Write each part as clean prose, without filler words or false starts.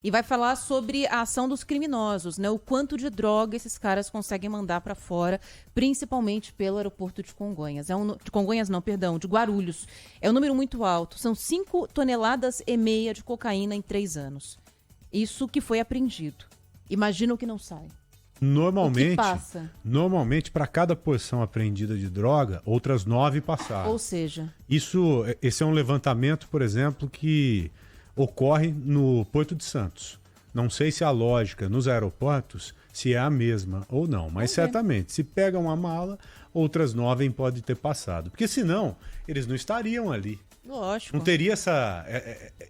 E vai falar sobre a ação dos criminosos, né? O quanto de droga esses caras conseguem mandar para fora, principalmente pelo aeroporto de Congonhas. De Congonhas não, perdão, de Guarulhos. É um número muito alto. São 5,5 toneladas de cocaína em 3 anos. Isso que foi apreendido. Imagina o que não sai. O que Normalmente, passa. normalmente para cada porção apreendida de droga, outras 9 passaram. Ou seja, Esse é um levantamento, por exemplo, que ocorre no Porto de Santos. Não sei se a lógica nos aeroportos se é a mesma ou não, mas certamente, se pega uma mala, outras 9 podem ter passado. Porque senão, eles não estariam ali. lógico. Não teria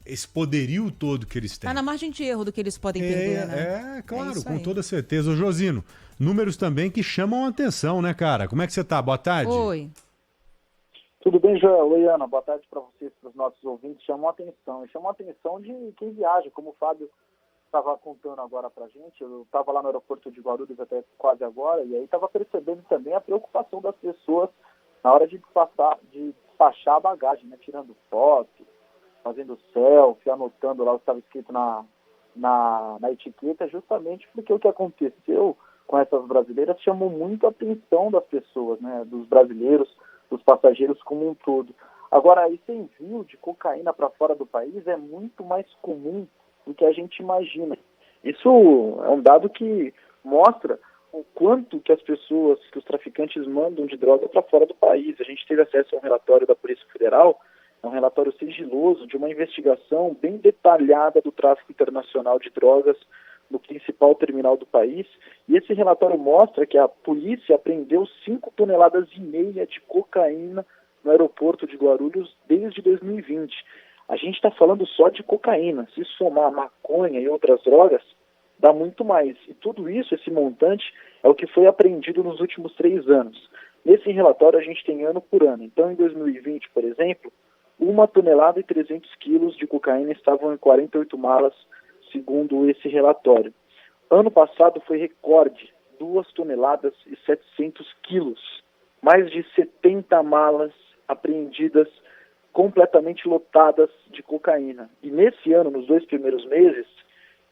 esse poderio todo que eles têm. Tá na margem de erro do que eles podem perder, né? Claro, com toda certeza. Ô, Josino, números também que chamam a atenção, né, cara? Como é que você tá? Boa tarde. Oi. Tudo bem, Joel? Oi, Ana. Boa tarde para vocês, para os nossos ouvintes. Chamou a atenção. E chamou a atenção de quem viaja, como o Fábio estava contando agora para a gente. Eu estava lá no aeroporto de Guarulhos até quase agora, e aí estava percebendo também a preocupação das pessoas na hora de despachar a bagagem, né? Tirando foto, fazendo selfie, anotando lá o que estava escrito na etiqueta, justamente porque o que aconteceu com essas brasileiras chamou muito a atenção das pessoas, né? Dos brasileiros, dos passageiros como um todo. Agora, esse envio de cocaína para fora do país é muito mais comum do que a gente imagina. Isso é um dado que mostra o quanto que as pessoas, que os traficantes mandam de droga para fora do país. A gente teve acesso a um relatório da Polícia Federal, é um relatório sigiloso de uma investigação bem detalhada do tráfico internacional de drogas no principal terminal do país, e esse relatório mostra que a polícia apreendeu 5,5 toneladas de cocaína no aeroporto de Guarulhos desde 2020. A gente está falando só de cocaína. Se somar maconha e outras drogas, dá muito mais. E tudo isso, esse montante, é o que foi apreendido nos últimos 3 anos. Nesse relatório a gente tem ano por ano. Então, em 2020, por exemplo, 1 tonelada e 300 quilos de cocaína estavam em 48 malas, segundo esse relatório. Ano passado foi recorde, 2 toneladas e 700 quilos. Mais de 70 malas apreendidas, completamente lotadas de cocaína. E nesse ano, nos 2 primeiros meses,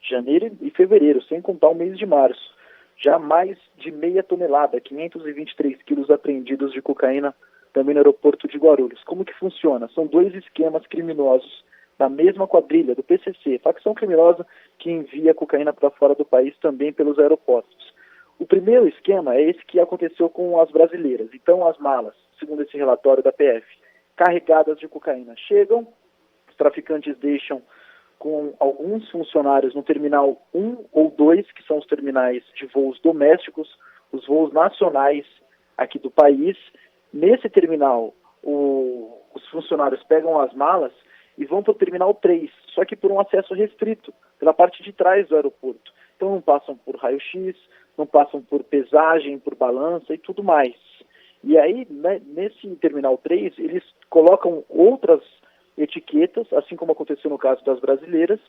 janeiro e fevereiro, sem contar o mês de março, já mais de meia tonelada, 523 quilos apreendidos de cocaína também no aeroporto de Guarulhos. Como que funciona? São 2 esquemas criminosos da mesma quadrilha, do PCC, facção criminosa que envia cocaína para fora do país também pelos aeroportos. O primeiro esquema é esse que aconteceu com as brasileiras. Então, as malas, segundo esse relatório da PF, carregadas de cocaína, chegam, os traficantes deixam com alguns funcionários no terminal 1 ou 2, que são os terminais de voos domésticos, os voos nacionais aqui do país. Nesse terminal, os funcionários pegam as malas e vão para o terminal 3, só que por um acesso restrito, pela parte de trás do aeroporto. Então não passam por raio-x, não passam por pesagem, por balança e tudo mais. E aí, né, nesse terminal 3, eles colocam outras etiquetas, assim como aconteceu no caso das brasileiras,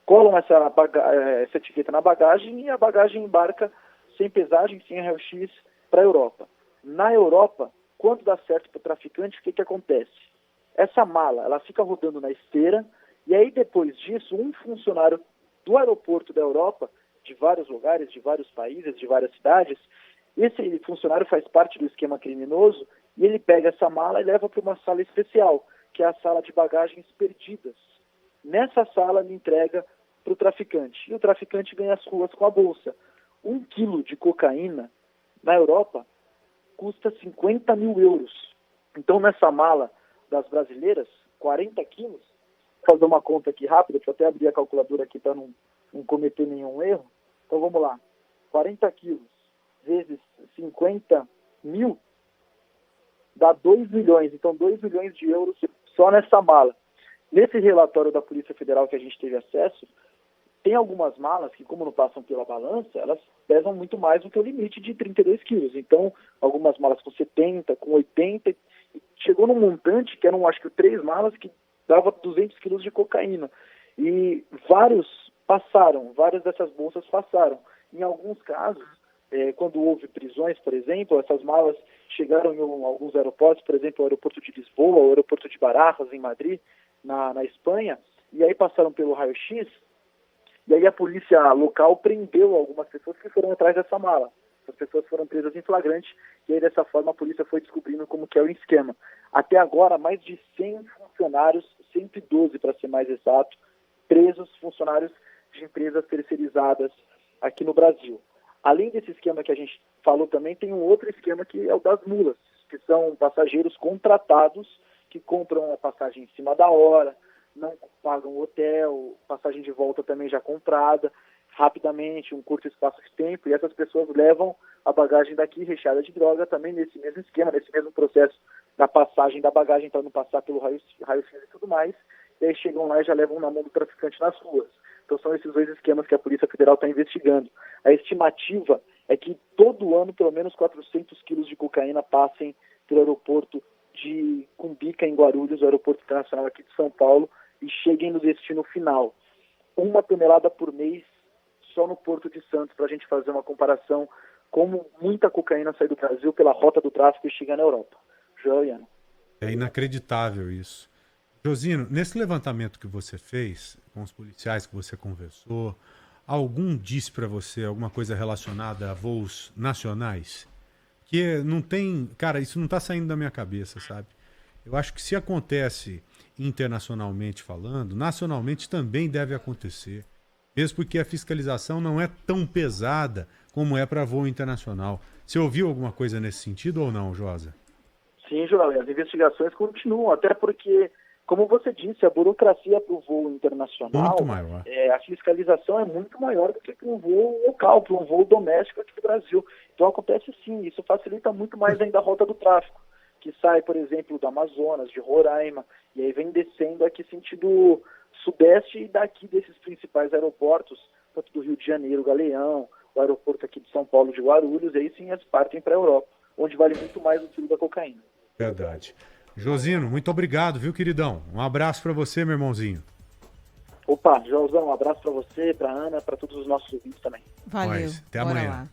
colam essa etiqueta na bagagem e a bagagem embarca sem pesagem, sem raio-x, para a Europa. Na Europa, quando dá certo para o traficante, o que acontece? Essa mala, ela fica rodando na esteira, e aí depois disso, um funcionário do aeroporto da Europa, de vários lugares, de vários países, de várias cidades, esse funcionário faz parte do esquema criminoso, e ele pega essa mala e leva para uma sala especial, que é a sala de bagagens perdidas. Nessa sala, ele entrega para o traficante, e o traficante ganha as ruas com a bolsa. 1 quilo de cocaína, na Europa, custa 50 mil euros. Então, nessa mala das brasileiras, 40 quilos, vou fazer uma conta aqui rápida, deixa eu até abrir a calculadora aqui para não cometer nenhum erro. Então, vamos lá. 40 quilos vezes 50 mil dá 2 milhões. Então, 2 milhões de euros só nessa mala. Nesse relatório da Polícia Federal que a gente teve acesso, tem algumas malas que, como não passam pela balança, elas pesam muito mais do que o limite de 32 quilos. Então, algumas malas com 70, com 80, chegou num montante que eram, acho que 3 malas que dava 200 quilos de cocaína. E várias dessas bolsas passaram. Em alguns casos, quando houve prisões, por exemplo, essas malas chegaram em alguns aeroportos, por exemplo, o aeroporto de Lisboa, o aeroporto de Barajas, em Madrid, na Espanha, e aí passaram pelo raio-x, E aí a polícia local prendeu algumas pessoas que foram atrás dessa mala. As pessoas foram presas em flagrante e aí dessa forma a polícia foi descobrindo como que é o esquema. Até agora, mais de 100 funcionários, 112 para ser mais exato, presos, funcionários de empresas terceirizadas aqui no Brasil. Além desse esquema que a gente falou também, tem um outro esquema que é o das mulas, que são passageiros contratados que compram a passagem em cima da hora, não pagam hotel, passagem de volta também já comprada, rapidamente, um curto espaço de tempo, e essas pessoas levam a bagagem daqui recheada de droga também nesse mesmo esquema, nesse mesmo processo da passagem da bagagem para não passar pelo raio-x e tudo mais, e aí chegam lá e já levam na mão do traficante nas ruas. Então são esses dois esquemas que a Polícia Federal está investigando. A estimativa é que todo ano pelo menos 400 quilos de cocaína passem pelo aeroporto de Cumbica, em Guarulhos, o aeroporto internacional aqui de São Paulo, e cheguem no destino final. 1 tonelada por mês só no Porto de Santos, para a gente fazer uma comparação como muita cocaína sai do Brasil pela rota do tráfico e chega na Europa. Joiana. É inacreditável isso. Josino, nesse levantamento que você fez com os policiais que você conversou, algum disse para você alguma coisa relacionada a voos nacionais? Que não tem... Cara, isso não está saindo da minha cabeça, sabe? Eu acho que se acontece internacionalmente falando, nacionalmente também deve acontecer. Mesmo porque a fiscalização não é tão pesada como é para voo internacional. Você ouviu alguma coisa nesse sentido ou não, Josa? Sim, Joel, as investigações continuam, até porque, como você disse, a burocracia para o voo internacional, muito maior. A fiscalização é muito maior do que para um voo local, para um voo doméstico aqui do Brasil. Então acontece sim, isso facilita muito mais ainda a rota do tráfico, que sai, por exemplo, do Amazonas, de Roraima, e aí vem descendo aqui sentido sudeste e daqui desses principais aeroportos, tanto do Rio de Janeiro, Galeão, o aeroporto aqui de São Paulo de Guarulhos, e aí sim eles partem para a Europa, onde vale muito mais o quilo da cocaína. Verdade. Josino, muito obrigado, viu, queridão? Um abraço para você, meu irmãozinho. Opa, Joãozão, um abraço para você, para Ana, para todos os nossos ouvintes também. Valeu. Até amanhã. Lá.